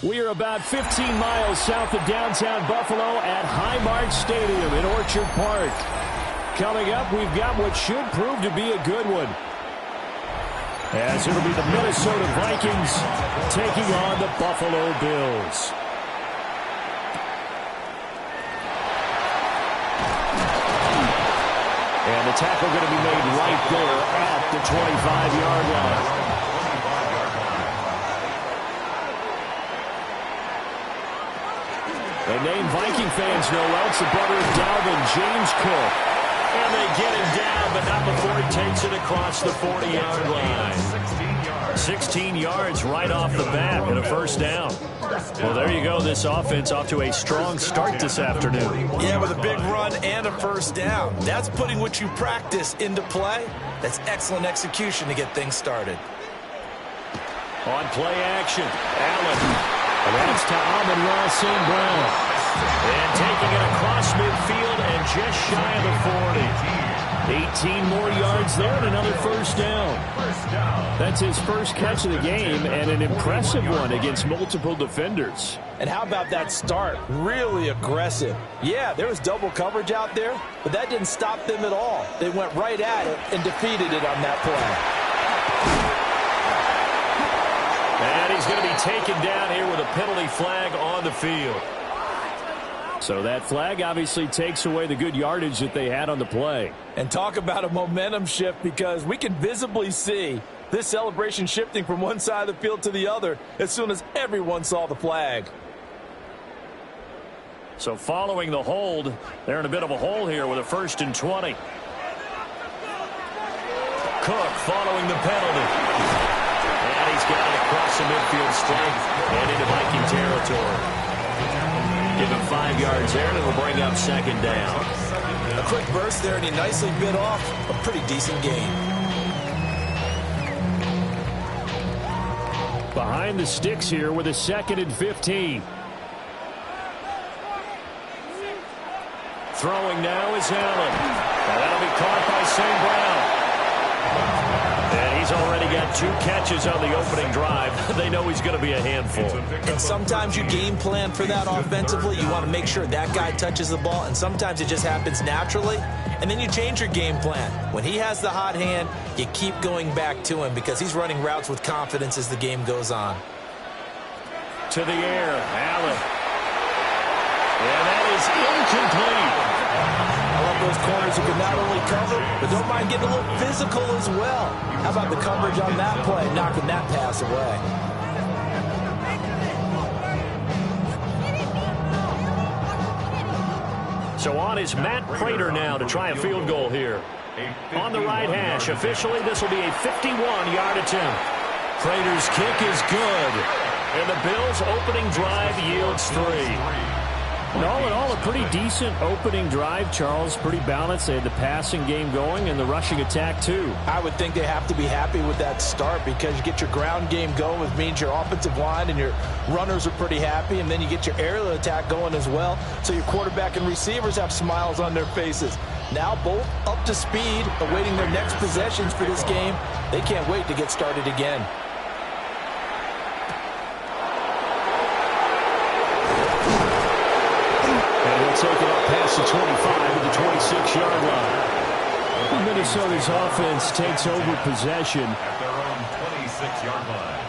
We are about 15 miles south of downtown Buffalo at Highmark Stadium in Orchard Park. Coming up, we've got what should prove to be a good one, as it'll be the Minnesota Vikings taking on the Buffalo Bills. And the tackle going to be made right there at the 25-yard line. And named Viking fans know well, it's the brother of Dalvin, James Cook. And they get him down, but not before he takes it across the 40-yard line. 16 yards right off the bat and a first down. Well, there you go. This offense off to a strong start this afternoon. Yeah, with a big run and a first down. That's putting what you practice into play. That's excellent execution to get things started. On play action, Allen. That's to Amon-Ra St. Brown. And taking it across midfield and just shy of the 40. 18 more yards there and another first down. That's his first catch of the game and an impressive one against multiple defenders. And how about that start? Really aggressive. Yeah, there was double coverage out there, but that didn't stop them at all. They went right at it and defeated it on that play. And he's going to be taken down here with a penalty flag on the field. So that flag obviously takes away the good yardage that they had on the play. And talk about a momentum shift, because we can visibly see this celebration shifting from one side of the field to the other as soon as everyone saw the flag. So following the hold, they're in a bit of a hole here with a 1st and 20. Cook following the penalty. And he's got it across the midfield strength and into Viking territory. Give him 5 yards there, and it'll bring up second down. A quick burst there, and he nicely bit off a pretty decent gain. Behind the sticks here with a 2nd and 15. Throwing now is Allen. And that'll be caught by St. Brown. And he's already got 2 catches on the opening drive. They know he's going to be a handful. And sometimes you game plan for that offensively. You want to make sure that guy touches the ball, and sometimes it just happens naturally. And then you change your game plan. When he has the hot hand, you keep going back to him because he's running routes with confidence as the game goes on. To the air, Allen. And that is incomplete. I love those corners who can not only cover, but don't mind getting a little physical as well. How about the coverage on that play, knocking that pass away? So on is Matt Prater now to try a field goal here. On the right hash, officially this will be a 51-yard attempt. Prater's kick is good. And the Bills' opening drive yields 3. And all in all, a pretty decent opening drive, Charles. Pretty balanced. They had the passing game going and the rushing attack, too. I would think they have to be happy with that start because you get your ground game going, which means your offensive line and your runners are pretty happy, and then you get your aerial attack going as well. So your quarterback and receivers have smiles on their faces. Now both up to speed, awaiting their next possessions for this game. They can't wait to get started again. Take it up past the 25 at the 26-yard line. Minnesota's offense takes over possession at their own 26-yard line.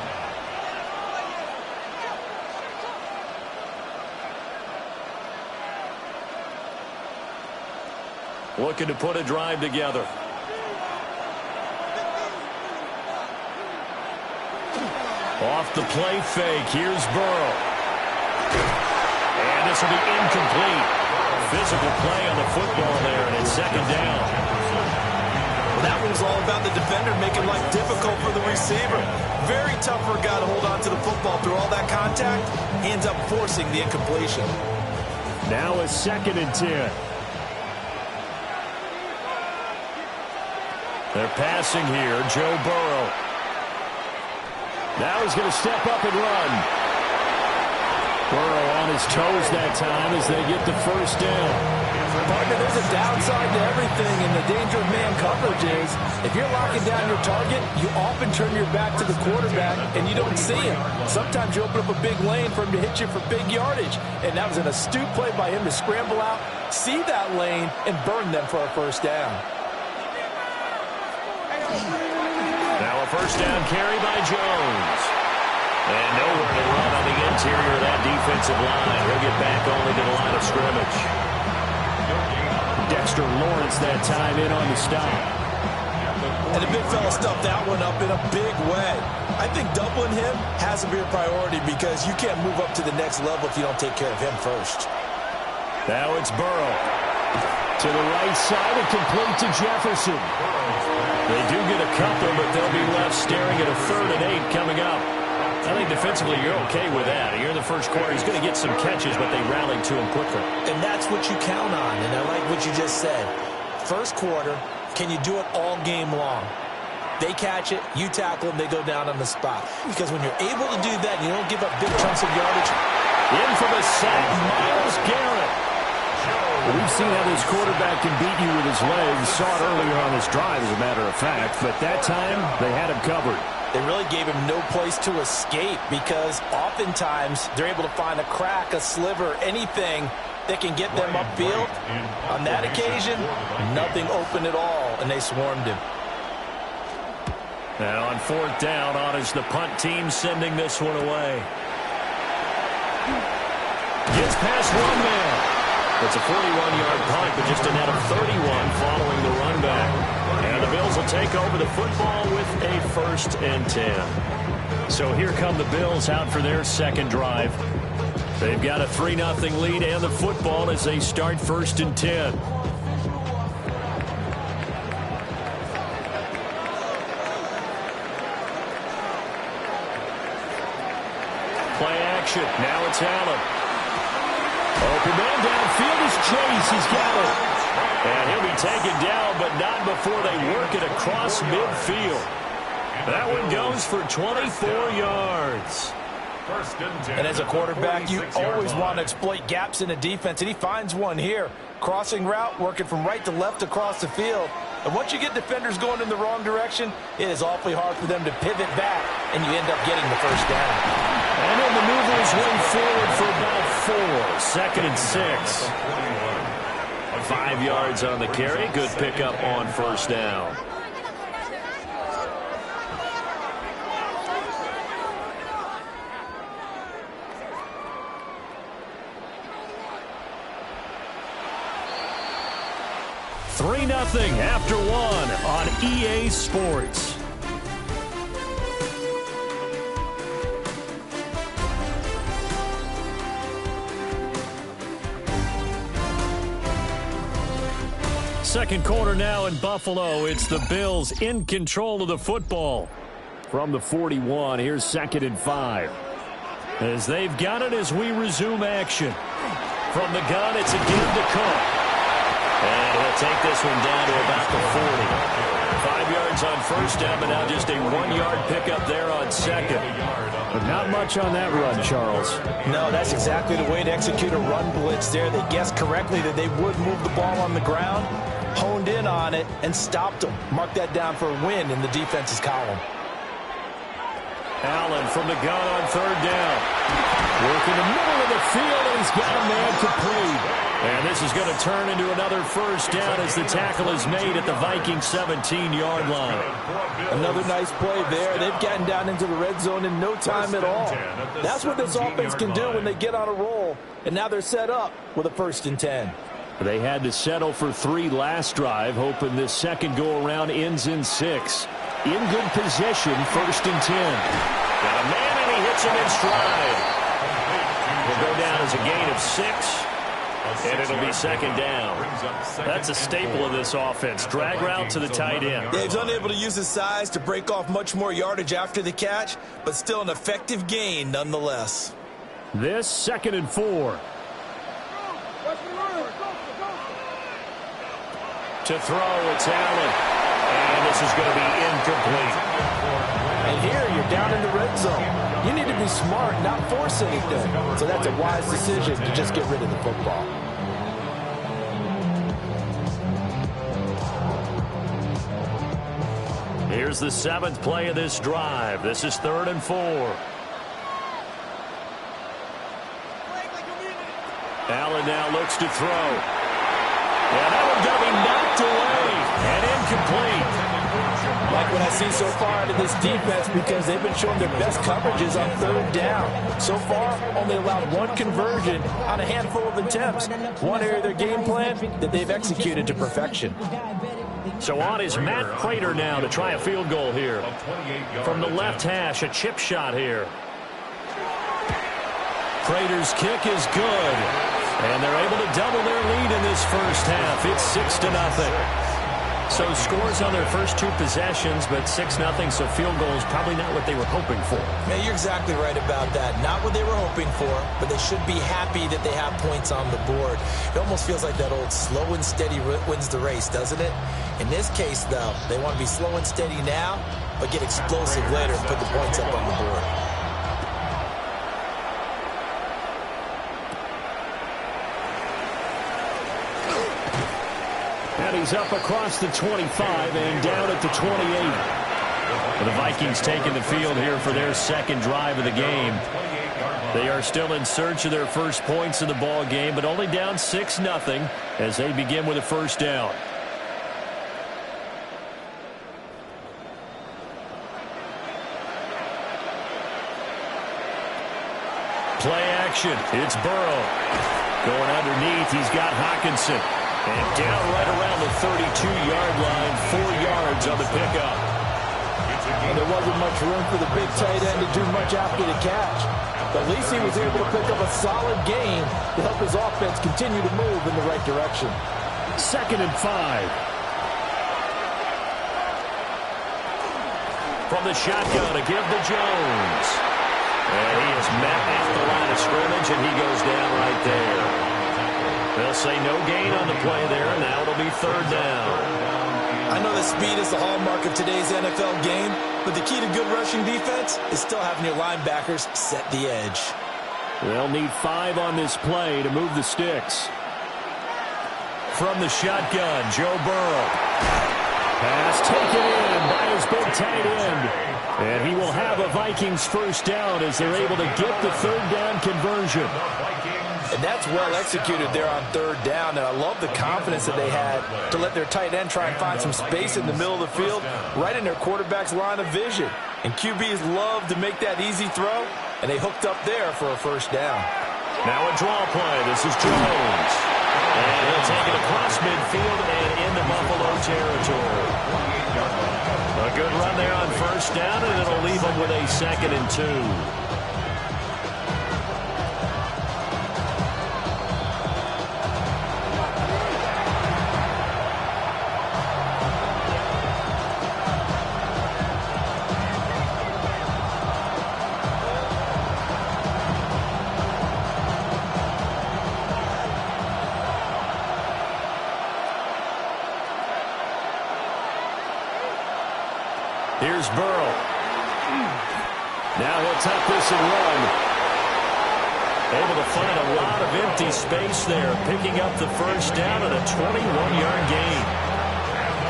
Looking to put a drive together. Off the play fake. Here's Burrow. And this will be incomplete. Physical play on the football there, and it's second down. Well, that one's all about the defender making life difficult for the receiver. Very tough for a guy to hold on to the football through all that contact. He ends up forcing the incompletion. Now a 2nd and 10. They're passing here. Joe Burrow. Now he's going to step up and run. Burrow on his toes that time as they get the first down. Partner, there's a downside to everything, and the danger of man coverage is if you're locking down your target, you often turn your back to the quarterback and you don't see him. Sometimes you open up a big lane for him to hit you for big yardage, and that was an astute play by him to scramble out, see that lane, and burn them for a first down. Now a first down carry by Jones. And nowhere to run on the interior of that defensive line. He'll get back only to the line of scrimmage. Dexter Lawrence that time in on the stop. And the big fella stuffed that one up in a big way. I think doubling him has to be a priority because you can't move up to the next level if you don't take care of him first. Now it's Burrow. To the right side and complete to Jefferson. They do get a couple, but they'll be left staring at a 3rd and 8 coming up. I think defensively you're okay with that. You're in the first quarter. He's going to get some catches, but they rallied to him quickly. And that's what you count on, and I like what you just said. First quarter, can you do it all game long? They catch it, you tackle them, they go down on the spot. Because when you're able to do that, you don't give up big chunks of yardage. Infamous sack, Myles Garrett. We've seen how this quarterback can beat you with his legs. Saw it earlier on this drive, as a matter of fact. But that time, they had him covered. They really gave him no place to escape because oftentimes they're able to find a crack, a sliver, anything that can get them upfield. On that occasion, nothing open at all, and they swarmed him. Now on 4th down, on is the punt team sending this one away. Gets past one man. It's a 41-yard punt, but just a net of 31 following the run back. And the Bills will take over the football with a 1st and 10. So here come the Bills out for their second drive. They've got a 3-0 lead and the football as they start 1st and 10. Play action. Now it's Allen. Open man downfield is Chase. He's got it. And he'll be taken down, but not before they work it across midfield. That one goes for 24 yards. And as a quarterback, you always want to exploit gaps in the defense, and he finds one here. Crossing route, working from right to left across the field. And once you get defenders going in the wrong direction, it is awfully hard for them to pivot back, and you end up getting the first down. And he'll maneuver his way forward for about 4. 2nd and 6. 5 yards on the carry. Good pickup on 1st down. Three 3-0 after 1 on EA Sports. Second quarter now in Buffalo. It's the Bills in control of the football. From the 41, here's 2nd and 5. As they've got it as we resume action. From the gun, it's a give to Cook. And he'll take this one down to about the 40. 5 yards on first down, but now just a 1-yard pickup there on second. But not much on that run, Charles. No, that's exactly the way to execute a run blitz there. They guessed correctly that they would move the ball on the ground, honed in on it, and stopped them. Mark that down for a win in the defense's column. Allen from the gun on third down. Working the middle of the field, and he's got a man complete. And this is going to turn into another first down as the tackle is made at the Vikings 17-yard line. Another nice play there. They've gotten down into the red zone in no time at all. That's what this offense can do when they get on a roll. And now they're set up with a 1st and 10. They had to settle for 3 last drive, hoping this second go-around ends in 6. In good position, 1st and 10. Got a man, and he hits him in stride. Will go down as a gain of 6. And it'll be second down. That's a staple of this offense. Drag route to the tight end. Yeah, he's unable to use his size to break off much more yardage after the catch, but still an effective gain nonetheless. This 2nd and 4. To throw, it's Allen. And this is going to be incomplete. And here you're down in the red zone. You need to be smart, not force anything. So that's a wise decision to just get rid of the football. Here's the 7th play of this drive. This is 3rd and 4. Allen now looks to throw. And that one's going to be knocked away and incomplete. Like what I see so far out of this defense, because they've been showing their best coverages on 3rd down. So far, only allowed 1 conversion on a handful of attempts. One area of their game plan that they've executed to perfection. So on is Matt Prater now to try a field goal here. From the left hash, a chip shot here. Prater's kick is good. And they're able to double their lead in this first half. It's 6-0. So scores on their first 2 possessions, but 6-0, so field goal is probably not what they were hoping for. Man, you're exactly right about that. Not what they were hoping for, but they should be happy that they have points on the board. It almost feels like that old slow and steady wins the race, doesn't it? In this case, though, they want to be slow and steady now, but get explosive later and put the points up on the board. And he's up across the 25 and down at the 28. The Vikings taking the field here for their 2nd drive of the game. They are still in search of their first points in the ball game, but only down 6-0 as they begin with a first down. Play action. It's Burrow. Going underneath, he's got Hockenson. And down right around the 32-yard line, 4 yards on the pickup. And there wasn't much room for the big tight end to do much after the catch. But at least he was able to pick up a solid gain to help his offense continue to move in the right direction. 2nd and 5. From the shotgun, a give to Jones. And he is met at the line of scrimmage, and he goes down right there. They'll say no gain on the play there, and now it'll be 3rd down. I know that speed is the hallmark of today's NFL game, but the key to good rushing defense is still having your linebackers set the edge. They'll need 5 on this play to move the sticks. From the shotgun, Joe Burrow. Pass taken in by his big tight end. And he will have a Vikings first down as they're able to get the 3rd down conversion. And that's well executed there on 3rd down, and I love the confidence that they had to let their tight end try and find some space in the middle of the field, right in their quarterback's line of vision. And QBs love to make that easy throw, and they hooked up there for a first down. Now a draw play. This is Jones. And he'll take it across midfield and into Buffalo territory. A good run there on first down, and it'll leave them with a 2nd and 2. Here's Burrow. Now he'll tuck this and run. Able to find a lot of empty space there, picking up the first down and a 21-yard gain.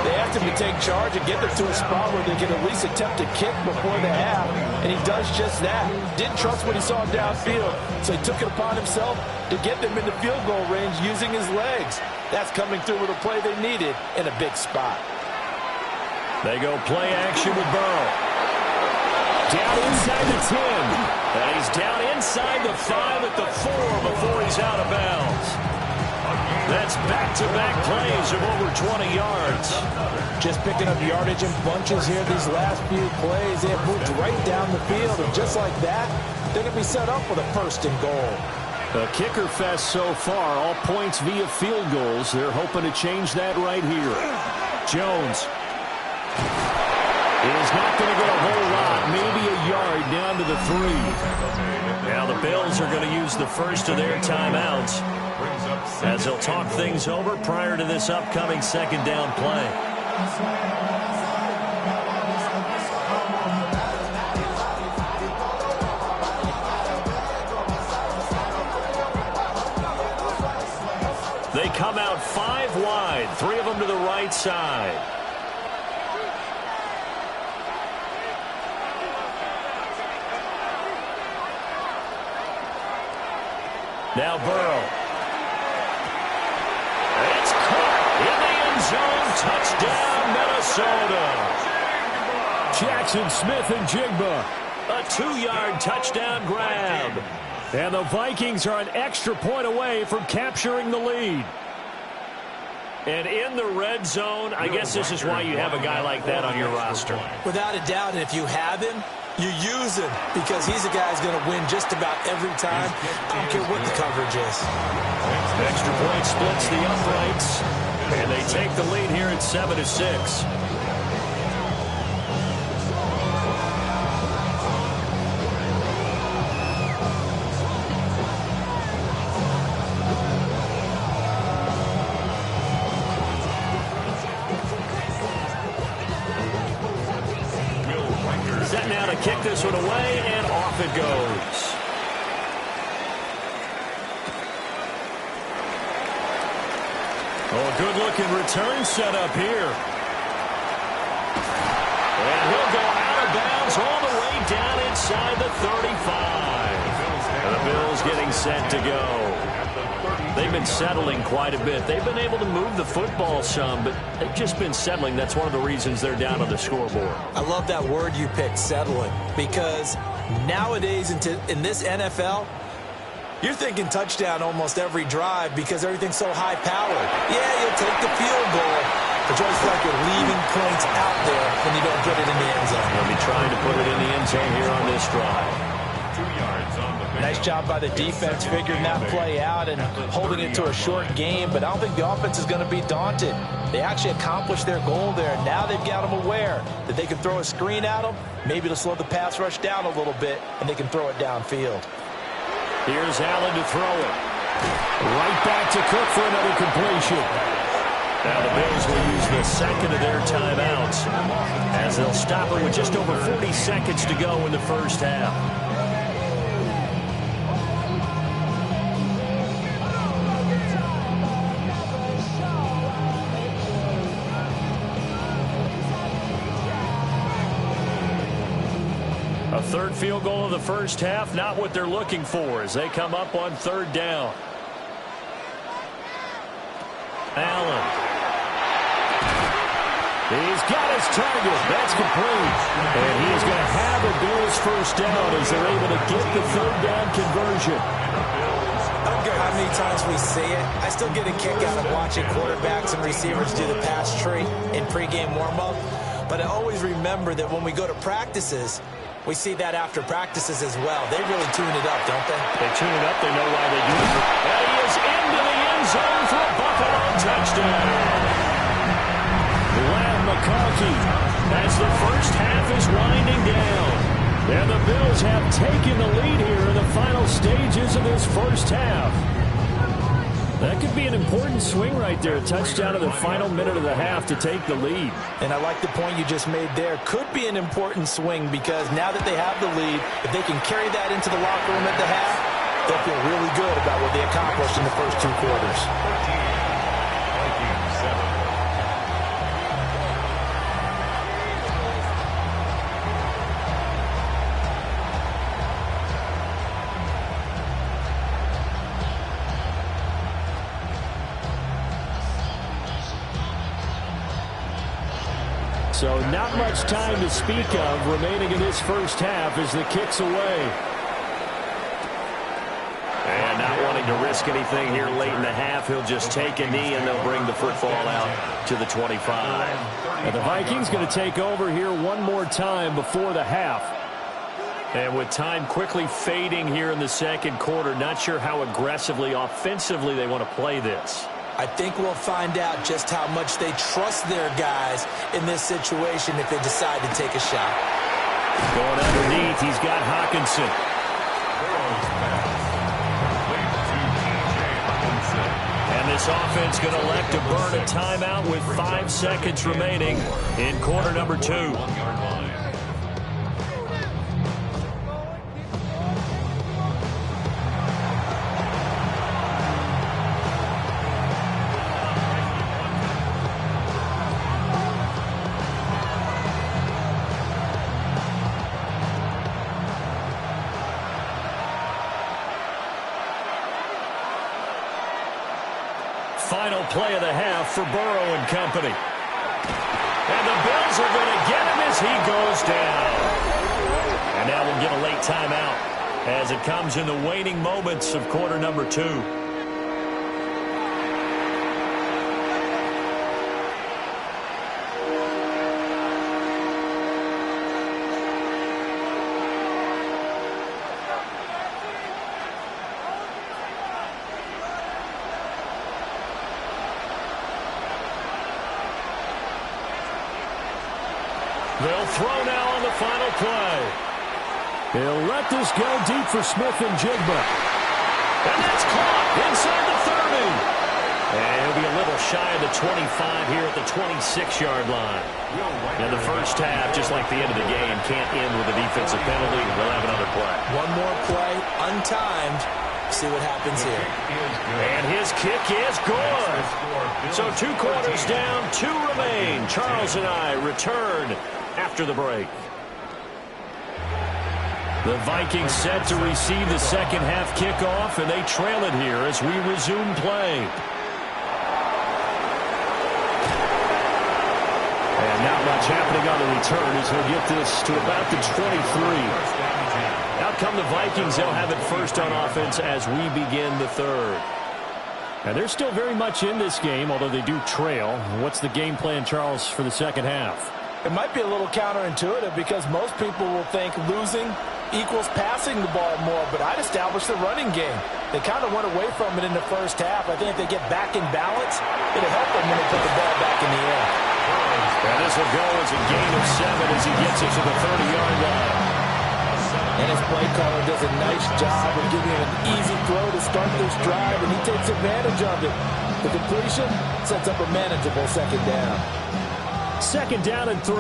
They have to take charge and get them to a spot where they can at least attempt a kick before the half, and he does just that. Didn't trust what he saw downfield, so he took it upon himself to get them into field goal range using his legs. That's coming through with a play they needed in a big spot. They go play action with Burrow. Down inside the 10. And he's down inside the 5 at the 4 before he's out of bounds. That's back-to-back plays of over 20 yards. Just picking up yardage in bunches here these last few plays. They have moved right down the field, and just like that, they're going to be set up with a first and goal. A kicker fest so far, all points via field goals. They're hoping to change that right here. Jones is not going to get a whole lot, maybe a yard down to the 3. Now the Bills are going to use the first of their timeouts as they'll talk things over prior to this upcoming second down play. They come out 5 wide, 3 of them to the right side. Now Burrow. It's caught in the end zone. Touchdown, Minnesota. Jackson Smith and Jigba. A 2-yard touchdown grab. And the Vikings are an extra point away from capturing the lead. And in the red zone, I guess this is why you have a guy like that on your roster. Without a doubt, and if you have him, you use him because he's a guy who's going to win just about every time. I don't care what the coverage is. Extra point splits the uprights, and they take the lead here at 7-6. Kick this one away, and off it goes. Oh, good-looking return set up here. And he'll go out of bounds all the way down inside the 35. And the Bills getting set to go. They've been settling quite a bit. They've been able to move the football some, but they've just been settling. That's one of the reasons they're down on the scoreboard. I love that word you picked, settling, because nowadays in this NFL, you're thinking touchdown almost every drive because everything's so high-powered. Yeah, you'll take the field goal, but you always feel like you're leaving points out there when you don't put it in the end zone. They'll be trying to put it in the end zone here on this drive. Nice job by the defense figuring that play out and holding it to a short game, but I don't think the offense is going to be daunted. They actually accomplished their goal there. Now they've got them aware that they can throw a screen at them, maybe to slow the pass rush down a little bit, and they can throw it downfield. Here's Allen to throw it. Right back to Cook for another completion. Now the Bills will use the second of their timeouts as they'll stop it with just over 40 seconds to go in the first half. A third field goal of the first half, not what they're looking for as they come up on third down. Allen. He's got his target. That's complete. And he is going to have a Bills first down as they're able to get the third down conversion. I don't care how many times we see it. I still get a kick out of watching quarterbacks and receivers do the pass tree in pregame warm-up. But I always remember that when we go to practices, we see that after practices as well. They really tune it up, don't they? They tune it up. They know why they do it. And he is into the end zone for a Buffalo touchdown. Lamb McConkey as the first half is winding down. And the Bills have taken the lead here in the final stages of this first half. That could be an important swing right there. A touchdown in the final minute of the half to take the lead. And I like the point you just made there. Could be an important swing because now that they have the lead, if they can carry that into the locker room at the half, they'll feel really good about what they accomplished in the first 2 quarters. So not much time to speak of remaining in this first half as the kick's away. And not wanting to risk anything here late in the half, he'll just take a knee and they'll bring the football out to the 25. And the Vikings going to take over here one more time before the half. And with time quickly fading here in the second quarter, not sure how aggressively, offensively they want to play this. I think we'll find out just how much they trust their guys in this situation if they decide to take a shot. Going underneath, he's got Hockenson. And this offense going to elect to burn a timeout with 5 seconds remaining in quarter number 2. Final play of the half for Burrow and company. And the Bills are going to get him as he goes down. And now we'll get a late timeout as it comes in the waning moments of quarter number 2. They'll throw now on the final play. They'll let this go deep for Smith and Jigba. And that's caught inside the 30. And he'll be a little shy of the 25 here at the 26-yard line. And the first half, just like the end of the game, can't end with a defensive penalty. We'll have another play. One more play, untimed. See what happens here. And his kick is good. So 2 quarters down, 2 remain. Charles and I return after the break. The Vikings set to receive the second half kickoff, and they trail it here as we resume play. And not much happening on the return as he'll get this to about the 23. Out come the Vikings. They'll have it first on offense as we begin the third. And they're still very much in this game, although they do trail. What's the game plan, Charles, for the second half? It might be a little counterintuitive because most people will think losing equals passing the ball more, but I'd establish the running game. They kind of went away from it in the first half. I think if they get back in balance, it'll help them when they put the ball back in the air. And this will go as a gain of 7 as he gets it to the 30-yard line. And his play caller does a nice job of giving him an easy throw to start this drive, and he takes advantage of it. The completion sets up a manageable second down. Second down and 3.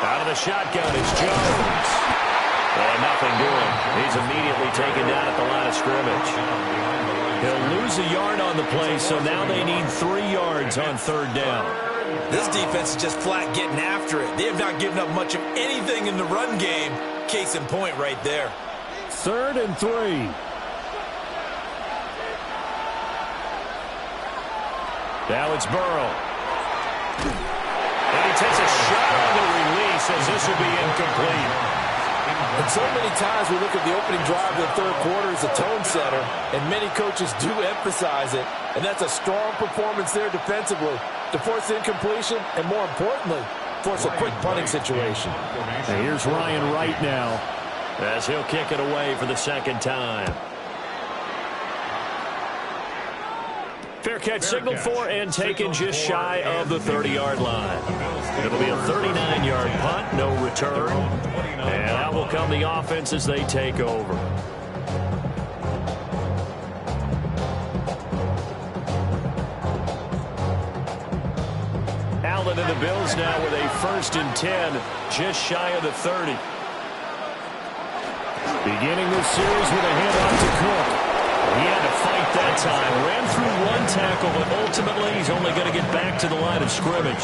Out of the shotgun is Jones. And nothing doing. He's immediately taken down at the line of scrimmage. He'll lose a yard on the play, so now they need 3 yards on third down. This defense is just flat getting after it. They have not given up much of anything in the run game. Case in point right there. Third and 3. Now it's Burrow. And he takes a shot on the release as this will be incomplete. And so many times we look at the opening drive of the third quarter as a tone setter, and many coaches do emphasize it. And that's a strong performance there defensively to force incompletion and, more importantly, force a quick punting situation. And here's Ryan Wright now as he'll kick it away for the second time. Fair catch signaled for and taken just shy of the 30-yard line. It'll be a 39-yard punt, no return. And out will come the offense as they take over. Allen and the Bills now with a 1st and 10, just shy of the 30. Beginning this series with a handoff to Cook. He had to fight that time. Ran through one tackle, but ultimately he's only going to get back to the line of scrimmage.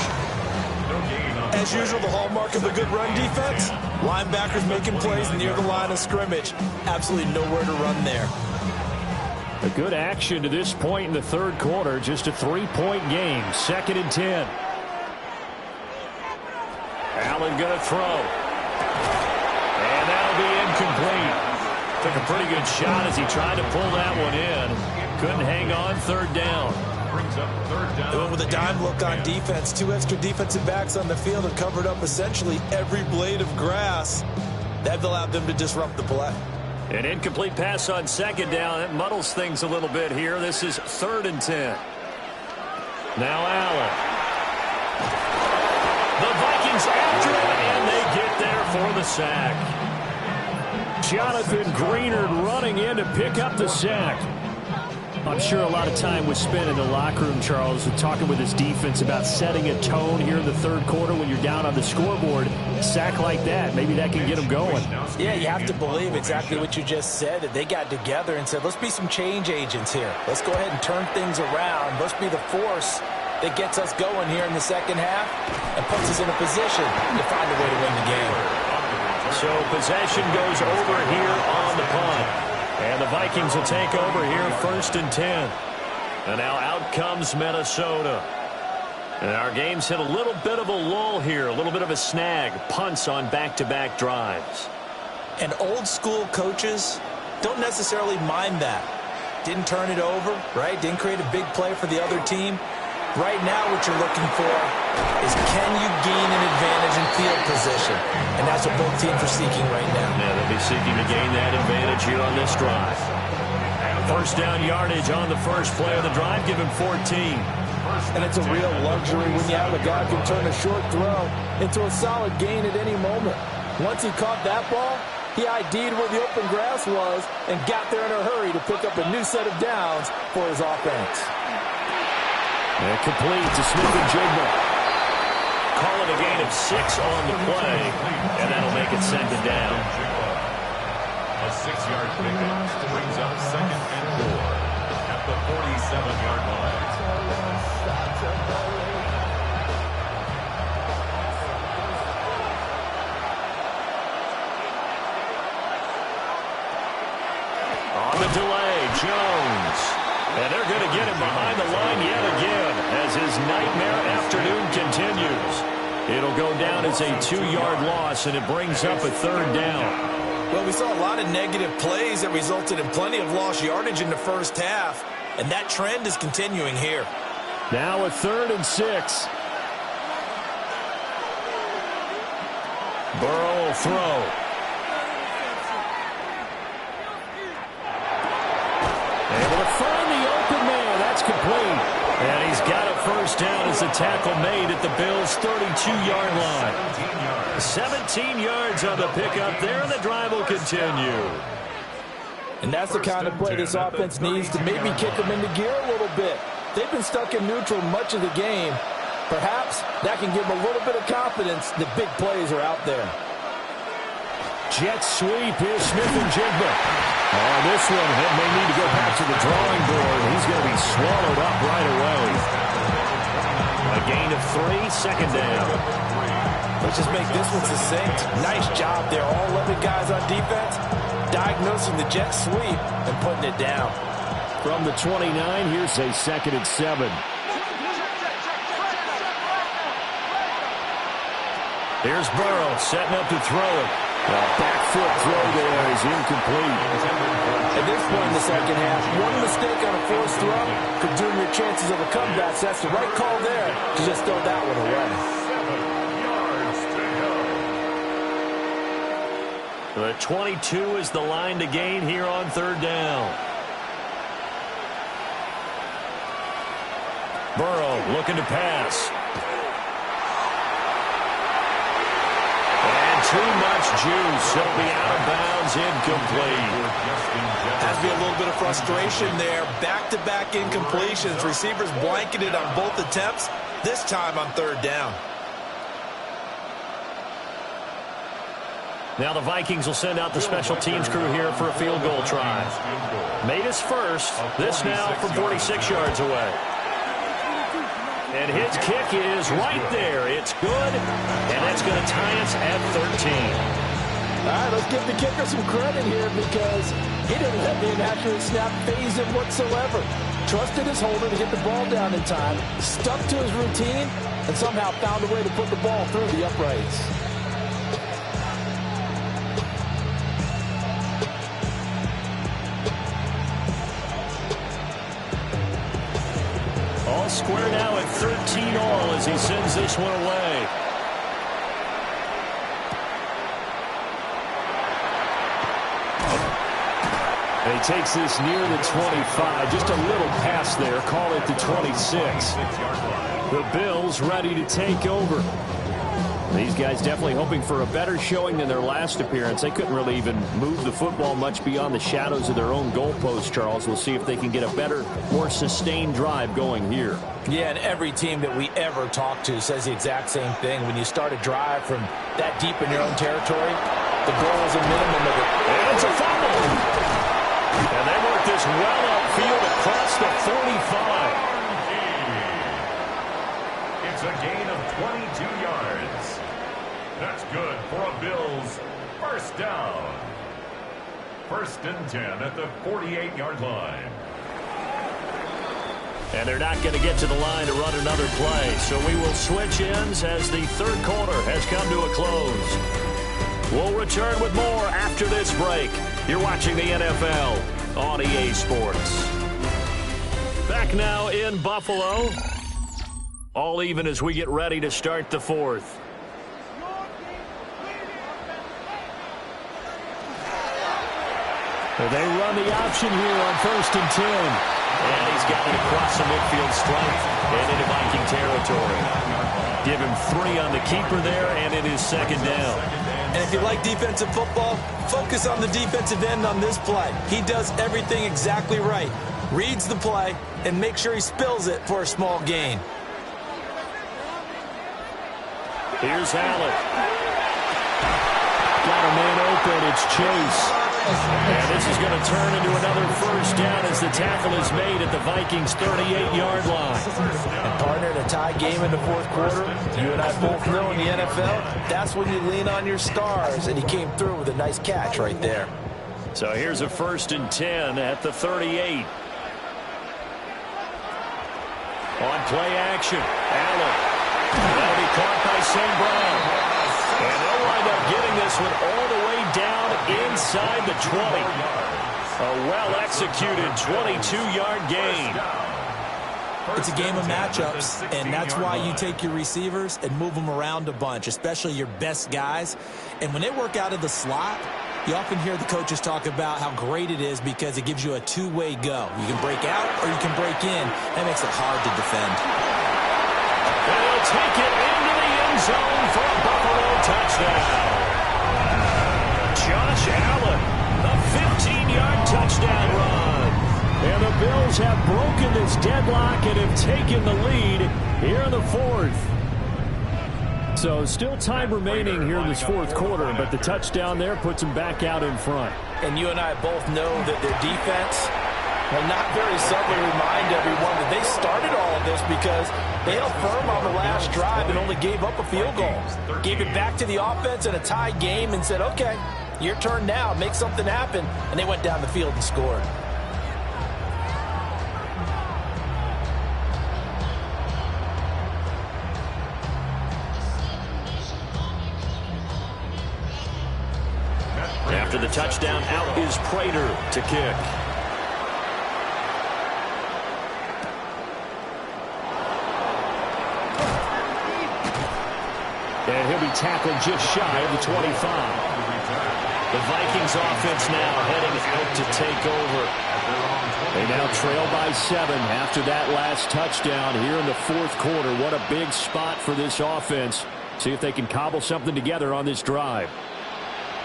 As usual, the hallmark of a good run defense, linebackers making plays near the line of scrimmage. Absolutely nowhere to run there. A good action to this point in the 3rd quarter. Just a 3-point game. 2nd and 10. Allen going to throw. And that'll be incomplete. Took a pretty good shot as he tried to pull that one in. Couldn't hang on. 3rd down. Brings up 3rd down. They went with a dime look on defense. 2 extra defensive backs on the field and covered up essentially every blade of grass. That allowed them to disrupt the play. An incomplete pass on 2nd down. It muddles things a little bit here. This is 3rd and 10. Now Allen. The Vikings after him, and they get there for the sack. Jonathan Greenard running in to pick up the sack. I'm sure a lot of time was spent in the locker room, Charles, and talking with his defense about setting a tone here in the 3rd quarter when you're down on the scoreboard. A sack like that, maybe that can get them going. Yeah, you have to believe exactly what you just said, that they got together and said, let's be some change agents here. Let's go ahead and turn things around. Let's be the force that gets us going here in the 2nd half and puts us in a position to find a way to win the game. So possession goes over here on the punt. And the Vikings will take over here 1st and 10. And now out comes Minnesota. And our game's hit a little bit of a lull here, a little bit of a snag. Punts on back-to-back drives. And old school coaches don't necessarily mind that. Didn't turn it over, right? Didn't create a big play for the other team. Right now what you're looking for is can you gain an advantage in field position? And that's what both teams are seeking right now. Yeah, they'll be seeking to gain that advantage here on this drive. 1st down yardage on the first play of the drive, give him 14. And it's a real luxury when you have a guy who can turn a short throw into a solid gain at any moment. Once he caught that ball, he ID'd where the open grass was and got there in a hurry to pick up a new set of downs for his offense. And complete to Smith-Njigba. Call it a gain of 6 on the play, and that'll make it 2nd down. A 6-yard pickup brings up 2nd and 4 at the 47-yard line. On the delay, Jones. And they're going to get him behind the line yet again as his nightmare afternoon continues. It'll go down as a 2-yard loss, and it brings up a 3rd down. Well, we saw a lot of negative plays that resulted in plenty of lost yardage in the 1st half, and that trend is continuing here. Now a 3rd and 6. Burrow will throw. Able to find the open man. That's complete. And he's got a 1st down as the tackle made at the Bills' 32-yard line. 17 yards on the pickup there, and the drive will continue. And that's the kind of play this offense needs to maybe kick them into gear a little bit. They've been stuck in neutral much of the game. Perhaps that can give them a little bit of confidence that big plays are out there. Jet sweep is Smith-Njigba. On this one, he may need to go back to the drawing board. He's going to be swallowed up right away. A gain of 3, 2nd down. Let's just make this one succinct. Nice job there. All 11 guys on defense diagnosing the jet sweep and putting it down. From the 29, here's a 2nd and 7. Here's Burrow setting up to throw it. Back foot throw there is incomplete. At this point in the 2nd half, one mistake on a forced throw could doom your chances of a comeback. So that's the right call there to just throw that one away. 7 yards to go. The 22 is the line to gain here on 3rd down. Burrow looking to pass. And too much juice. It'll be out of bounds, incomplete. Has to be a little bit of frustration there. Back-to-back incompletions. Receivers blanketed on both attempts, this time on third down. Now the Vikings will send out the special teams crew here for a field goal try. Made his first. This now from 46 yards away. And his kick is right there. It's good. And that's going to tie us at 13. All right, let's give the kicker some credit here because he didn't let the inaccurate snap phase him whatsoever. Trusted his holder to get the ball down in time, stuck to his routine, and somehow found a way to put the ball through the uprights. All square now at 13 all as he sends this one away. And he takes this near the 25. Just a little pass there. Call it the 26. The Bills ready to take over. These guys definitely hoping for a better showing than their last appearance. They couldn't really even move the football much beyond the shadows of their own goalpost, Charles. We'll see if they can get a better, more sustained drive going here. Yeah, and every team that we ever talk to says the exact same thing. When you start a drive from that deep in your own territory, the goal is a minimum of it. And it's a fumble. And they work this well upfield across the 45. It's a gain of 22 yards. That's good for a Bills first down. 1st and 10 at the 48-yard line. And they're not going to get to the line to run another play. So we will switch ends as the third quarter has come to a close. We'll return with more after this break. You're watching the NFL on EA Sports. Back now in Buffalo. All even as we get ready to start the fourth. They run the option here on 1st and 10. And he's got it across the midfield stripe and into Viking territory. Give him 3 on the keeper there, and it is 2nd down. And if you like defensive football, focus on the defensive end on this play. He does everything exactly right. Reads the play and makes sure he spills it for a small gain. Here's Allen. Got a man open. It's Chase. And this is going to turn into another first down as the tackle is made at the Vikings' 38-yard line. And partner, in a tie game in the fourth quarter, you and I both know in the NFL, that's when you lean on your stars. And he came through with a nice catch right there. So here's a 1st and 10 at the 38. On play action, Allen. That'll be caught by St. Brown. And they'll wind up getting this one all the way down inside the 20. A well-executed 22-yard gain. It's a game of matchups, and that's why you take your receivers and move them around a bunch, especially your best guys. And when they work out of the slot, you often hear the coaches talk about how great it is because it gives you a two-way go. You can break out or you can break in. That makes it hard to defend. And he'll take it into the end zone for a Buffalo touchdown. Josh Allen, a 15-yard touchdown run. And the Bills have broken this deadlock and have taken the lead here in the fourth. So still time remaining here in this fourth quarter, but the touchdown there puts them back out in front. And you and I both know that their defense will not very subtly remind everyone that they started all of this because they held firm on the last drive and only gave up a field goal. Gave it back to the offense in a tie game and said, okay, your turn now, make something happen. And they went down the field and scored. After the touchdown, out is Prater to kick. And he'll be tackled just shy of the 25. The Vikings offense now heading out to take over. They now trail by 7 after that last touchdown here in the fourth quarter. What a big spot for this offense. See if they can cobble something together on this drive.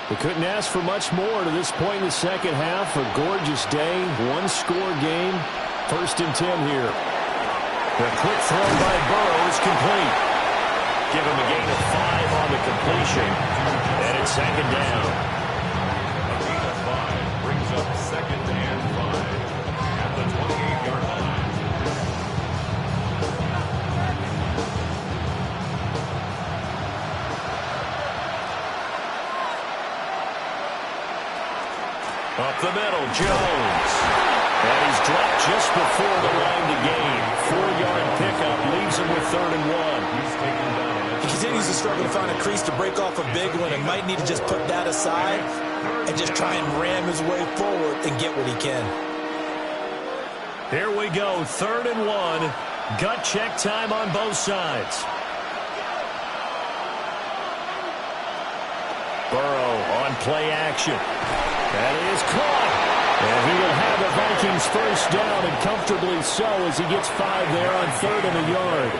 We couldn't ask for much more to this point in the second half. A gorgeous day, one-score game. 1st and 10 here. The quick throw by Burrow is complete. Give him a gain of 5 on the completion. And it's 2nd down. A gain of 5 brings up 2nd and 5 at the 28-yard line. Up the middle, Jones. And he's dropped just before the line to gain. 4-yard pickup leaves him with 3rd and 1. He's taken down. He continues to struggle to find a crease to break off a big one and might need to just put that aside and just try and ram his way forward and get what he can. Here we go, 3rd and 1. Gut check time on both sides. Burrow on play action. That is caught. And he will have the Vikings 1st down, and comfortably so as he gets 5 there on 3rd and a yard.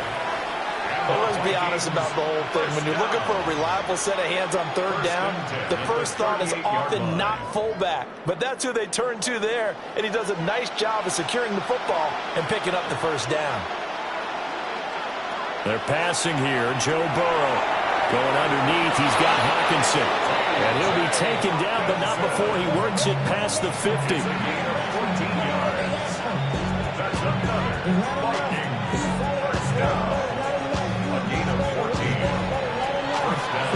Well, let's be honest about the whole thing. When you're looking for a reliable set of hands on 3rd down, the first thought is often not fullback. But that's who they turn to there, and he does a nice job of securing the football and picking up the 1st down. They're passing here. Joe Burrow going underneath. He's got Hockenson. And he'll be taken down, but not before he works it past the 50. That's another Vikings 1st down. A gain of 14. 1st down.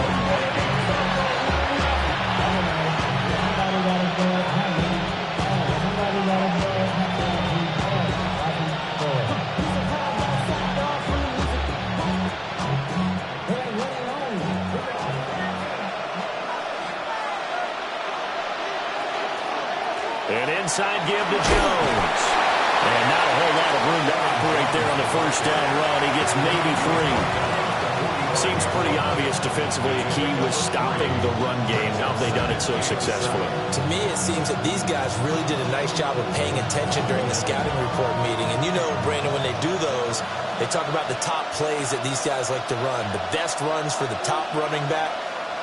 An inside give to Jones. And not a whole lot of room to operate there on the 1st down run. He gets maybe 3. Seems pretty obvious defensively a key was stopping the run game. How have they done it so successfully? To me, it seems that these guys really did a nice job of paying attention during the scouting report meeting. And you know, Brandon, when they do those, they talk about the top plays that these guys like to run. The best runs for the top running back.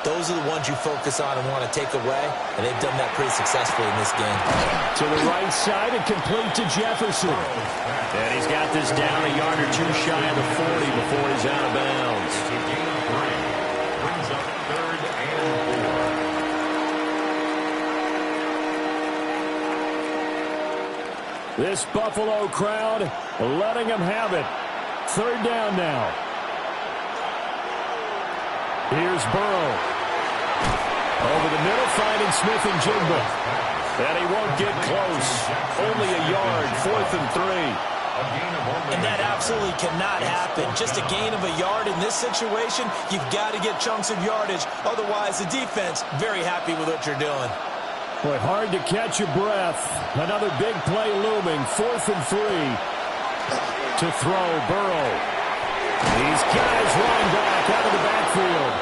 Those are the ones you focus on and want to take away, and they've done that pretty successfully in this game. To the right side and complete to Jefferson. And he's got this down a yard or 2 shy of the 40 before he's out of bounds. A gain of 3 brings up 3rd and 4. This Buffalo crowd letting them have it. 3rd down now. Here's Burrow. Over the middle, finding Smith and Jigba. And he won't get close. Only a yard, 4th and 3. And that absolutely cannot happen. Just a gain of a yard in this situation, you've got to get chunks of yardage. Otherwise, the defense, very happy with what you're doing. Boy, hard to catch your breath. Another big play looming, 4th and 3. To throw, Burrow. These guys running back out of the backfield.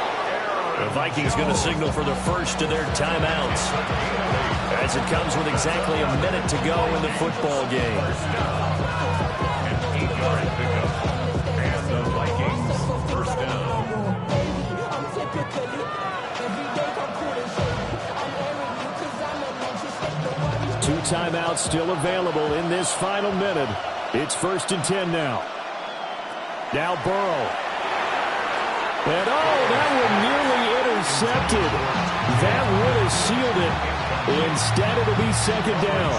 The Vikings going to signal for the first of their timeouts as it comes with exactly a minute to go in the football game. An 8-yard pickup. And the Vikings 1st down. Two timeouts still available in this final minute. It's 1st and 10 now. Now Burrow. And that one nearly intercepted. That would have sealed it. Instead, it'll be 2nd down.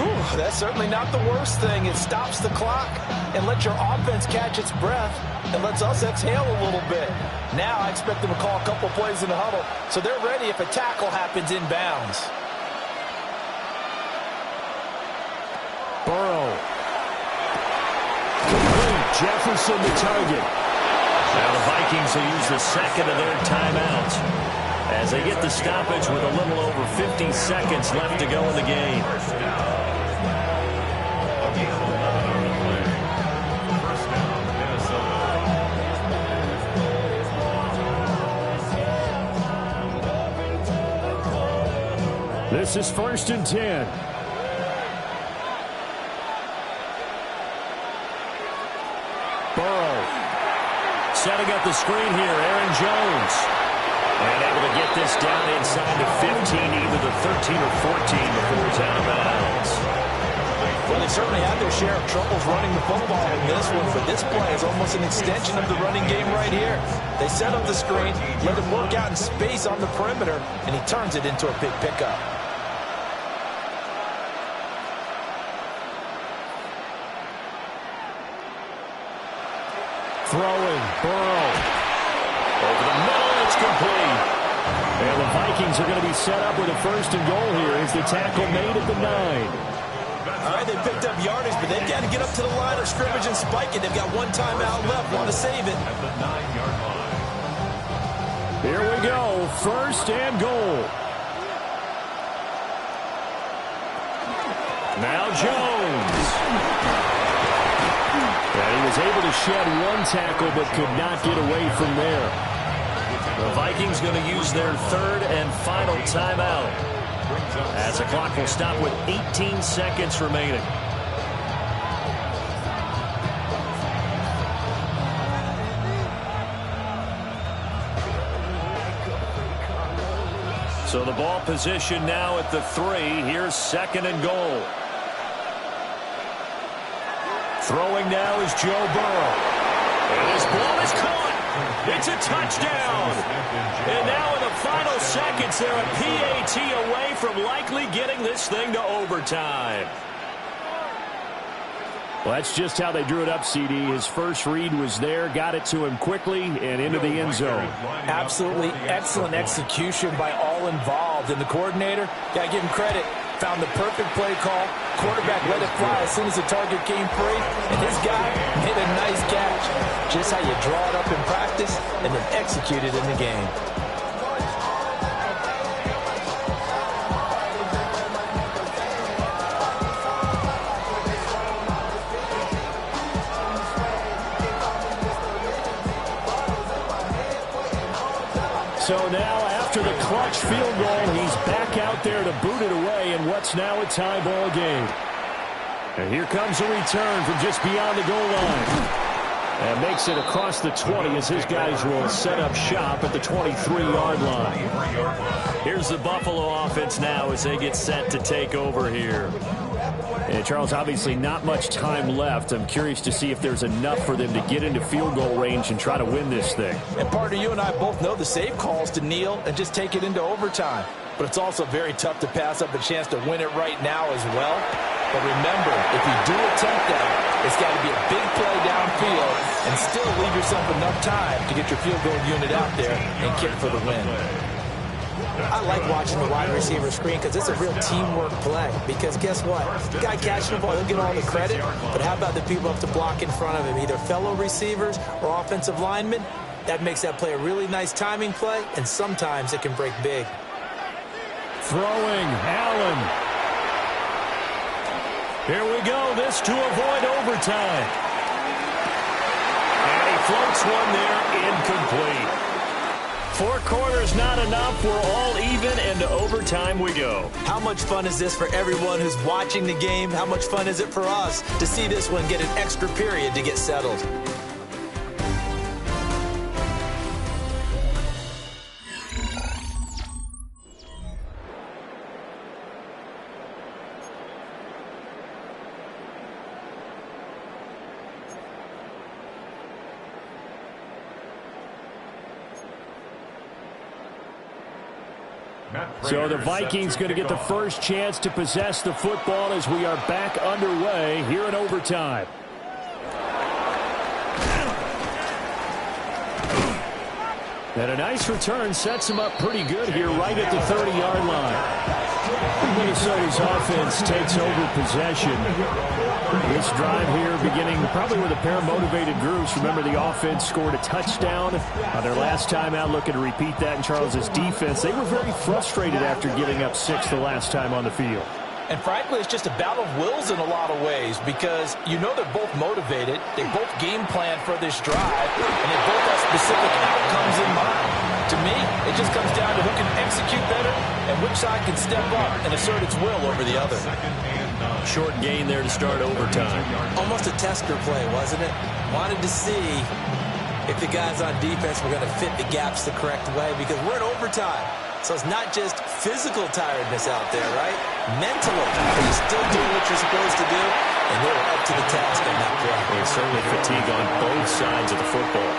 Ooh, that's certainly not the worst thing. It stops the clock and lets your offense catch its breath and lets us exhale a little bit. Now I expect them to call a couple plays in the huddle so they're ready if a tackle happens inbounds. Burrow. Complete. Jefferson the target. Now the Vikings will use the 2nd of their timeouts as they get the stoppage with a little over 50 seconds left to go in the game. This is 1st and 10. the screen here. Aaron Jones. And able to get this down inside the 15, either the 13 or 14 before it's out of bounds. Well, they certainly had their share of troubles running the football in this one, but this play is almost an extension of the running game right here. They set up the screen, let him work out in space on the perimeter, and he turns it into a big pickup. Throwing, Burrow. Over the middle, it's complete. And the Vikings are going to be set up with a first and goal here as the tackle made at the 9. All right, they picked up yardage, but they've got to get up to the line of scrimmage and spike it. They've got one timeout left. Want to save it. At the 9-yard line. Here we go. First and goal. Now Jones. And he was able to shed one tackle but could not get away from there. The Vikings going to use their third and final timeout, as the clock will stop with 18 seconds remaining. So the ball position now at the 3. Here's second and goal. Throwing now is Joe Burrow. And his ball is caught. It's a touchdown. And now in the final seconds, they're a PAT away from likely getting this thing to overtime. Well, that's just how they drew it up, CD. His first read was there, got it to him quickly, and into the end zone. Absolutely excellent execution by all involved. And the coordinator, got to give him credit, found the perfect play call. Quarterback let it fly as soon as the target came free. And this guy made a nice catch. Just how you draw it up in practice and then execute it in the game. So now, after the clutch field goal, he's back out there to boot it away in what's now a tie ball game. And here comes a return from just beyond the goal line. And makes it across the 20 as his guys will set up shop at the 23-yard line. Here's the Buffalo offense now as they get set to take over here. And Charles, obviously not much time left. I'm curious to see if there's enough for them to get into field goal range and try to win this thing. And partner, you and I both know the save calls to kneel and just take it into overtime. But it's also very tough to pass up a chance to win it right now as well. But remember, if you do attempt that, it's got to be a big play downfield and still leave yourself enough time to get your field goal unit out there and kick for the win. I like watching the wide receiver screen because it's a real teamwork play. Because guess what? The guy catching the ball, he'll get all the credit. But how about the people up to block in front of him, either fellow receivers or offensive linemen? That makes that play a really nice timing play, and sometimes it can break big. Throwing, Allen. Here we go. This to avoid overtime. And he floats one there, incomplete. 4 quarters not enough. We're all even, and to overtime we go. How much fun is this for everyone who's watching the game? How much fun is it for us to see this one get an extra period to get settled? So the Vikings going to get the first chance to possess the football as we are back underway here in overtime. And a nice return sets him up pretty good here right at the 30-yard line. Minnesota's offense takes over possession. This drive here beginning probably with a pair of motivated groups. Remember, the offense scored a touchdown on their last time out. Looking to repeat that in Charles's defense. They were very frustrated after giving up 6 the last time on the field. And frankly, it's just a battle of wills in a lot of ways because you know they're both motivated. They both game plan for this drive, and they both have specific outcomes in mind. To me, it just comes down to who can execute better and which side can step up and assert its will over the other. Short gain there to start overtime. Almost a tester play, wasn't it? Wanted to see if the guys on defense were going to fit the gaps the correct way, because we're in overtime. So it's not just physical tiredness out there, right? Mentally, are you still doing what you're supposed to do? And they were up to the task on that play. There's certainly fatigue on both sides of the football.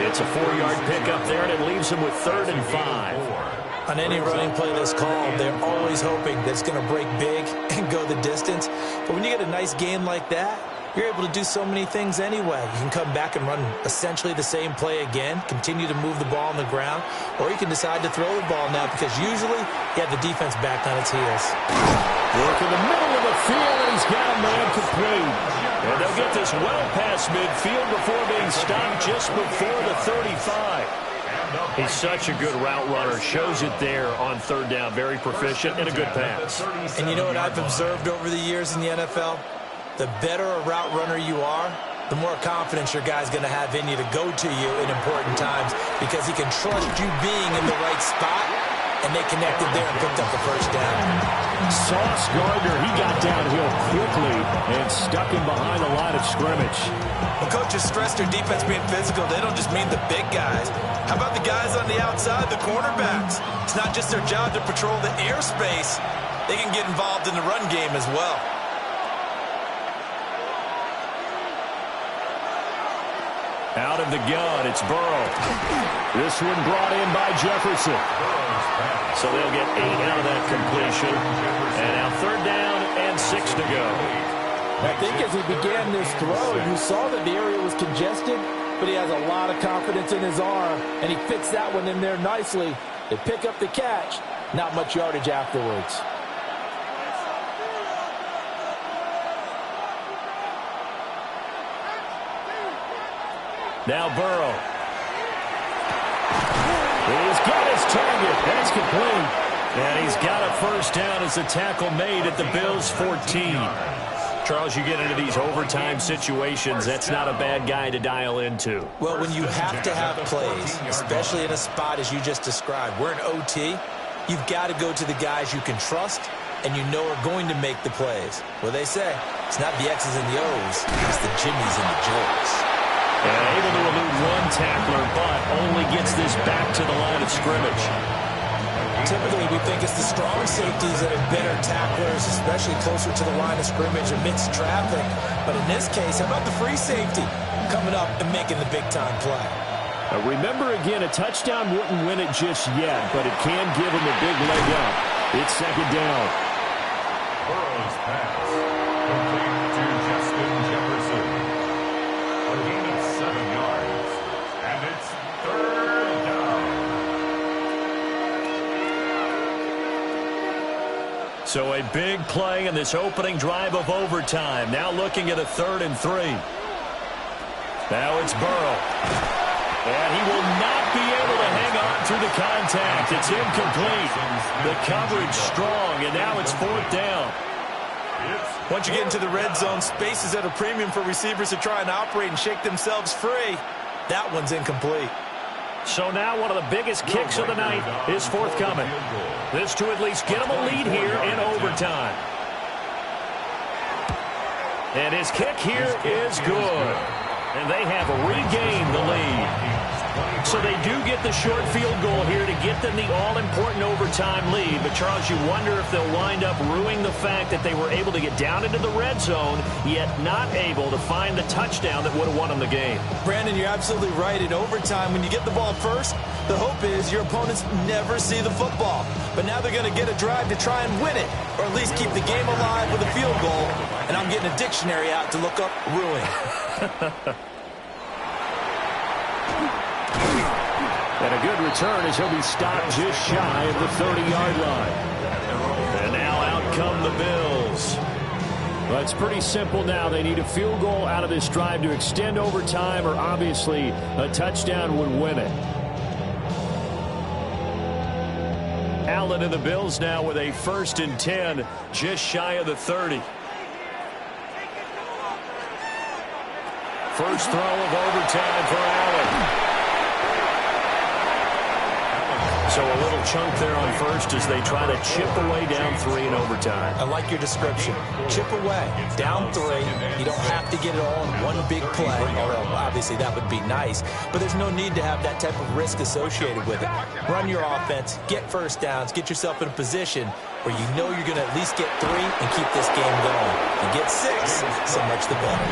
It's a 4-yard pickup there, and it leaves him with 3rd and 5. On any running play that's called, they're always hoping that it's going to break big and go the distance. But when you get a nice gain like that, you're able to do so many things anyway. You can come back and run essentially the same play again, continue to move the ball on the ground, or you can decide to throw the ball now because usually you have the defense back on its heels. Work in the middle of the field, and he's got a man complete. And they'll get this well past midfield before being stopped just before the 35. He's such a good route runner. Shows it there on 3rd down. Very proficient and a good pass. And you know what I've observed over the years in the NFL? The better a route runner you are, the more confidence your guy's going to have in you to go to you in important times because he can trust you being in the right spot, and they connected there and picked up the 1st down. Sauce Gardner, he got downhill quickly and stuck him behind the line of scrimmage. When coaches stress their defense being physical, they don't just mean the big guys. How about the guys on the outside, the cornerbacks? It's not just their job to patrol the airspace. They can get involved in the run game as well. Out of the gun, it's Burrow. This one brought in by Jefferson. So they'll get 8 out of that completion. And now 3rd down and 6 to go. I think as he began this throw, you saw that the area was congested, but he has a lot of confidence in his arm, and he fits that one in there nicely. They pick up the catch, not much yardage afterwards. Now Burrow. He's got his target. That's complete. And he's got a 1st down as the tackle made at the Bills' 14. Charles, you get into these overtime situations, that's not a bad guy to dial into. Well, when you have to have plays, especially in a spot as you just described, we're in OT, you've got to go to the guys you can trust and you know are going to make the plays. Well, they say, it's not the X's and the O's, it's the Jimmies and the Joes. And able to elude one tackler, but only gets this back to the line of scrimmage. Typically, we think it's the strong safeties that are better tacklers, especially closer to the line of scrimmage amidst traffic. But in this case, how about the free safety coming up and making the big-time play? Remember, again, a touchdown wouldn't win it just yet, but it can give him a big leg up. It's 2nd down. Burrow's pass. Complete to Justin Jefferson. A gain of 7 yards. And it's 3rd down. So a big play in this opening drive of overtime. Now looking at a 3rd and 3. Now it's Burrow. And he will not be able to hang on through the contact. It's incomplete. The coverage strong, and now it's 4th down. Once you get into the red zone, space is at a premium for receivers to try and operate and shake themselves free. That one's incomplete. So now one of the biggest kicks of the night is forthcoming. This to at least get him a lead here in overtime. And his kick here is good. And they have regained the lead. So they do get the short field goal here to get them the all-important overtime lead. But, Charles, you wonder if they'll wind up ruining the fact that they were able to get down into the red zone, yet not able to find the touchdown that would have won them the game. Brandon, you're absolutely right. In overtime, when you get the ball first, the hope is your opponents never see the football. But now they're going to get a drive to try and win it, or at least keep the game alive with a field goal. And I'm getting a dictionary out to look up ruin. And a good return as he'll be stopped just shy of the 30-yard line. And now out come the Bills. Well, it's pretty simple now. They need a field goal out of this drive to extend overtime, or obviously a touchdown would win it. Allen and the Bills now with a 1st and 10, just shy of the 30. First throw of overtime for Allen. So a little chunk there on first as they try to chip away down 3 in overtime. I like your description. Chip away, down 3. You don't have to get it all in one big play, although obviously that would be nice. But there's no need to have that type of risk associated with it. Run your offense, get first downs, get yourself in a position where you know you're going to at least get 3 and keep this game going. You get 6, so much the better.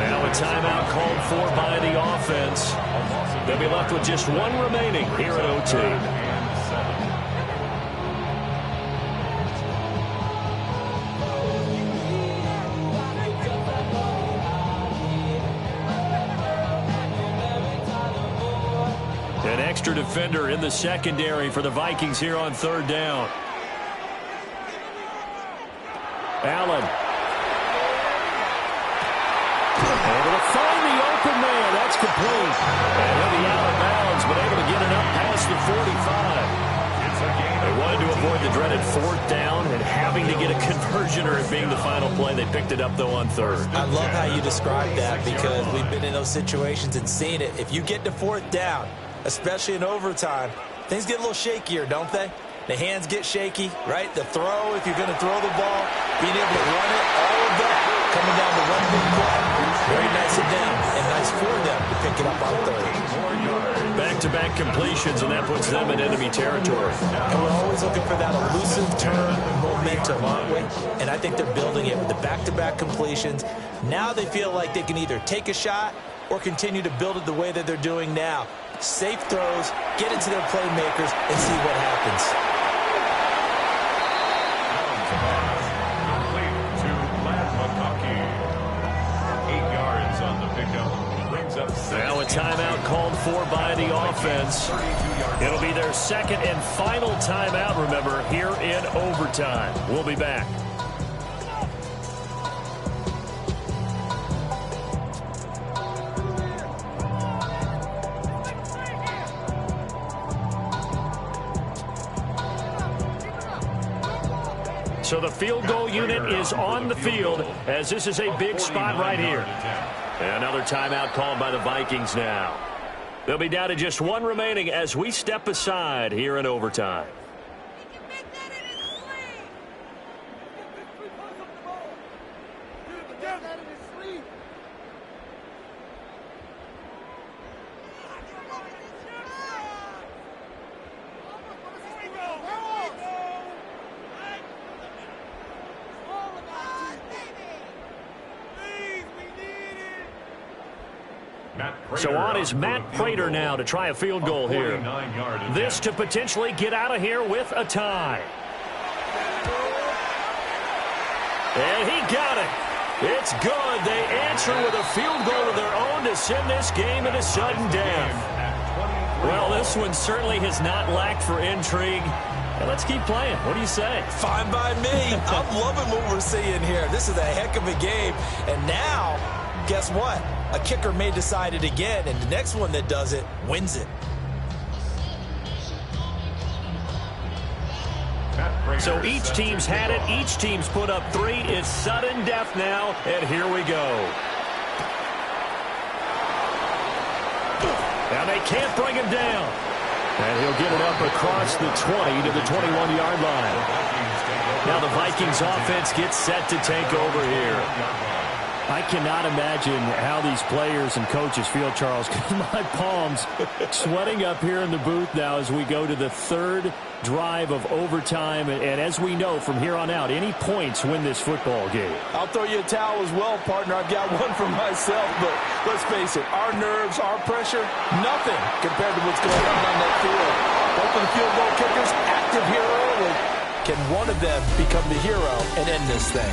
Now a timeout called for by the offense. They'll be left with just 1 remaining here at OT. An extra defender in the secondary for the Vikings here on 3rd down. Allen. Able to find the open man. That's complete. And he'll be out of bounds, but able to get it up past the 45. They wanted to avoid the dreaded 4th down and having to get a conversion or it being the final play. They picked it up, though, on 3rd. I love how you describe that because we've been in those situations and seen it. If you get to 4th down, especially in overtime, things get a little shakier, don't they? The hands get shaky, right? The throw, if you're going to throw the ball, being able to run it, all of that coming down to 1 big play. Very nice of them and nice for them to pick it up on 3rd. Back-to-back completions, and that puts them in enemy territory. And we're always looking for that elusive turn momentum, aren't we? And I think they're building it with the back-to-back completions. Now they feel like they can either take a shot or continue to build it the way that they're doing now. Safe throws, get it to their playmakers, and see what happens. Now a timeout called for by the offense. It'll be their 2nd and final timeout, remember, here in overtime. We'll be back. So the field goal unit is on the field as this is a big spot right here. Another timeout called by the Vikings now. They'll be down to just 1 remaining as we step aside here in overtime. So on is Matt Prater now to try a field goal here. This to potentially get out of here with a tie. And he got it. It's good. They answer with a field goal of their own to send this game into sudden death. Well, this one certainly has not lacked for intrigue. And let's keep playing. What do you say? Fine by me. I'm loving what we're seeing here. This is a heck of a game. And now, guess what? A kicker may decide it again, and the next one that does it wins it. So each team's had it. Each team's put up 3. It's sudden death now, and here we go. Now they can't bring him down. And he'll get it up across the 20 to the 21-yard line. Now the Vikings offense gets set to take over here. I cannot imagine how these players and coaches feel, Charles, because my palms sweating up here in the booth now as we go to the 3rd drive of overtime. And as we know from here on out, any points win this football game. I'll throw you a towel as well, partner. I've got one for myself, but let's face it, our nerves, our pressure, nothing compared to what's going on that field. Both of the field goal kickers active here early. Can one of them become the hero and end this thing?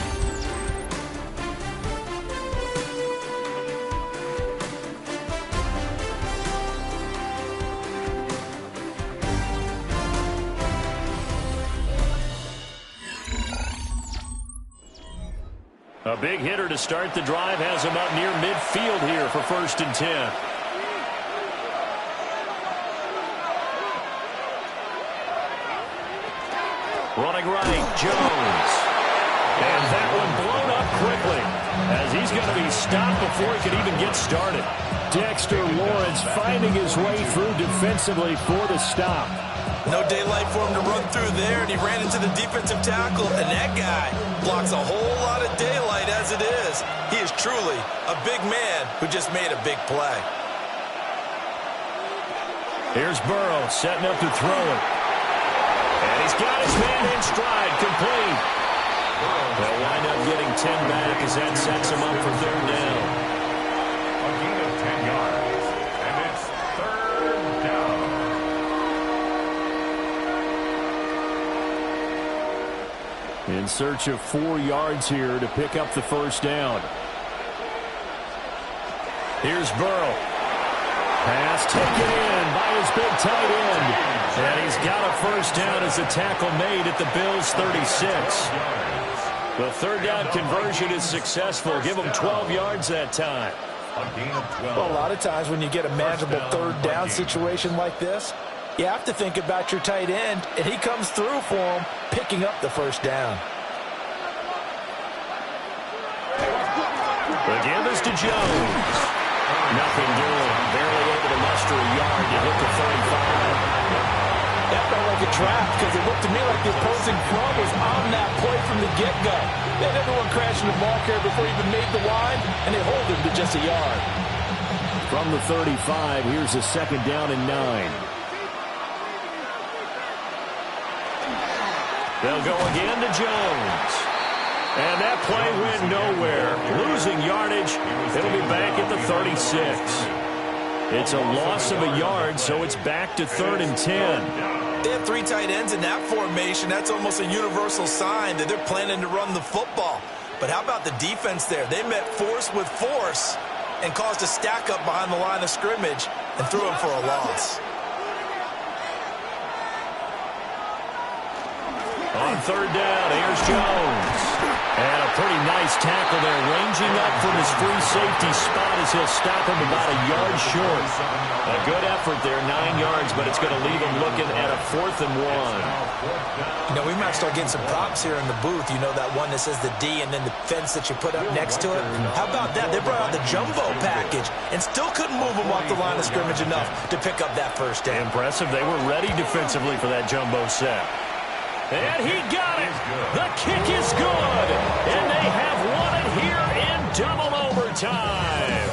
A big hitter to start the drive has him up near midfield here for 1st and 10. Running right, Jones. And that one blown up quickly, as he's going to be stopped before he could even get started. Dexter Lawrence finding his way through defensively for the stop. No daylight for him to run through there, and he ran into the defensive tackle, and that guy blocks a whole lot of daylight as it is. He is truly a big man who just made a big play. Here's Burrow setting up to throw it. And he's got his man in stride, complete. They'll wind up getting 10 back as that sets him up for third down. A gain of 10 yards, and it's third down. In search of 4 yards here to pick up the first down. Here's Burrow. Pass taken in by his big tight end. And he's got a first down as the tackle made at the Bills' 36. The third down conversion is successful. Give him 12 yards that time. A gain of 12. Well, a lot of times when you get a manageable third down situation like this, you have to think about your tight end, and he comes through for him, picking up the first down. The give is to Jones. Nothing doing. Barely able to muster a yard to hit the 35. That felt like a trap because it looked to me like the opposing front was on that play from the get-go. They had everyone crashing the ball carrier before he even made the line, and they hold him to just a yard. From the 35, here's a second down and 9. They'll go again to Jones. And that play went nowhere. Losing yardage. It'll be back at the 36. It's a loss of a yard, so it's back to 3rd and 10. They have 3 tight ends in that formation. That's almost a universal sign that they're planning to run the football. But how about the defense there? They met force with force and caused a stack up behind the line of scrimmage and threw him for a loss. On third down, here's Jones. And a pretty nice tackle there, ranging up from his free safety spot as he'll stop him about a yard short. A good effort there, 9 yards, but it's going to leave him looking at a 4th and 1. You know, we might start getting some props here in the booth. You know, that one that says the D and then the fence that you put up next to it. How about that? They brought out the jumbo package and still couldn't move him off the line of scrimmage enough to pick up that first down. Impressive. They were ready defensively for that jumbo set. And he got it. The kick is good. And they have won it here in double overtime.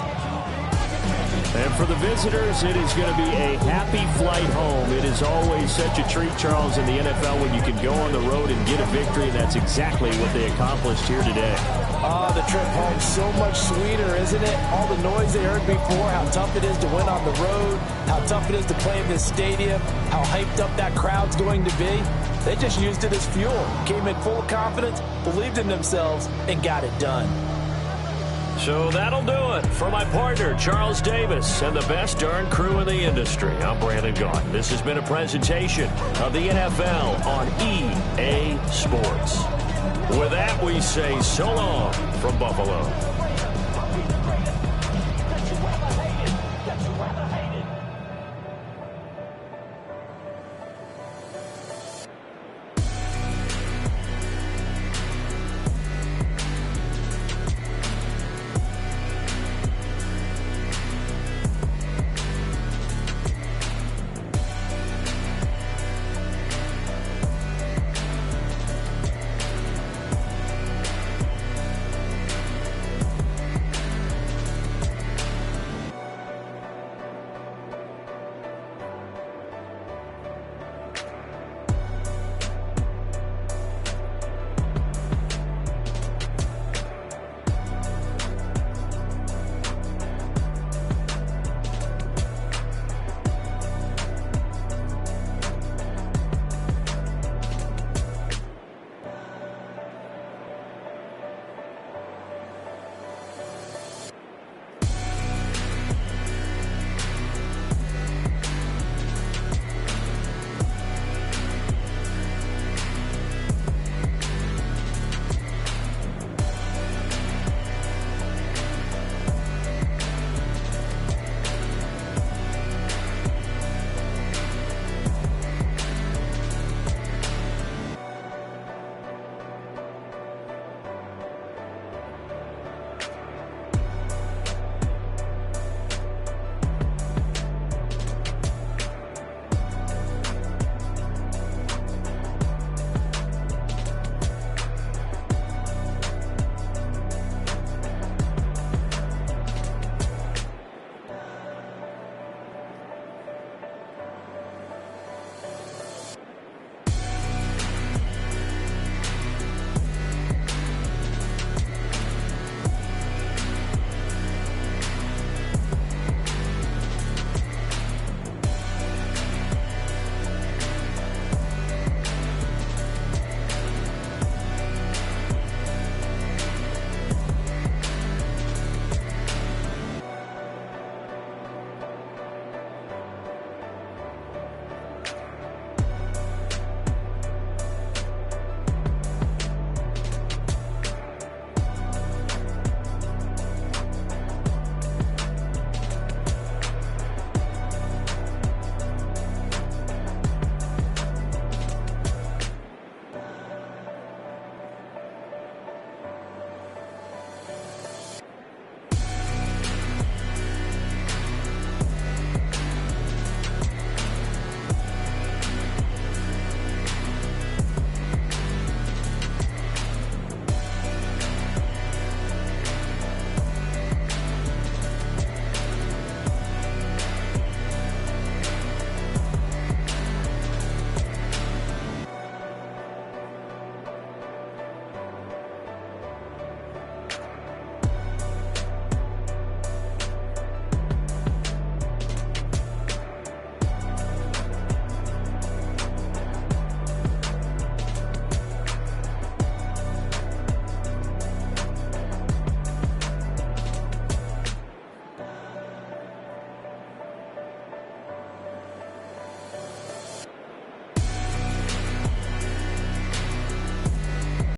And for the visitors, it is going to be a happy flight home. It is always such a treat, Charles, in the NFL when you can go on the road and get a victory, and that's exactly what they accomplished here today. The trip home so much sweeter, isn't it? All the noise they heard before, how tough it is to win on the road, how tough it is to play in this stadium, how hyped up that crowd's going to be. They just used it as fuel, came in full of confidence, believed in themselves, and got it done. So that'll do it for my partner, Charles Davis, and the best darn crew in the industry. I'm Brandon Gaughan. This has been a presentation of the NFL on EA Sports. With that, we say so long from Buffalo.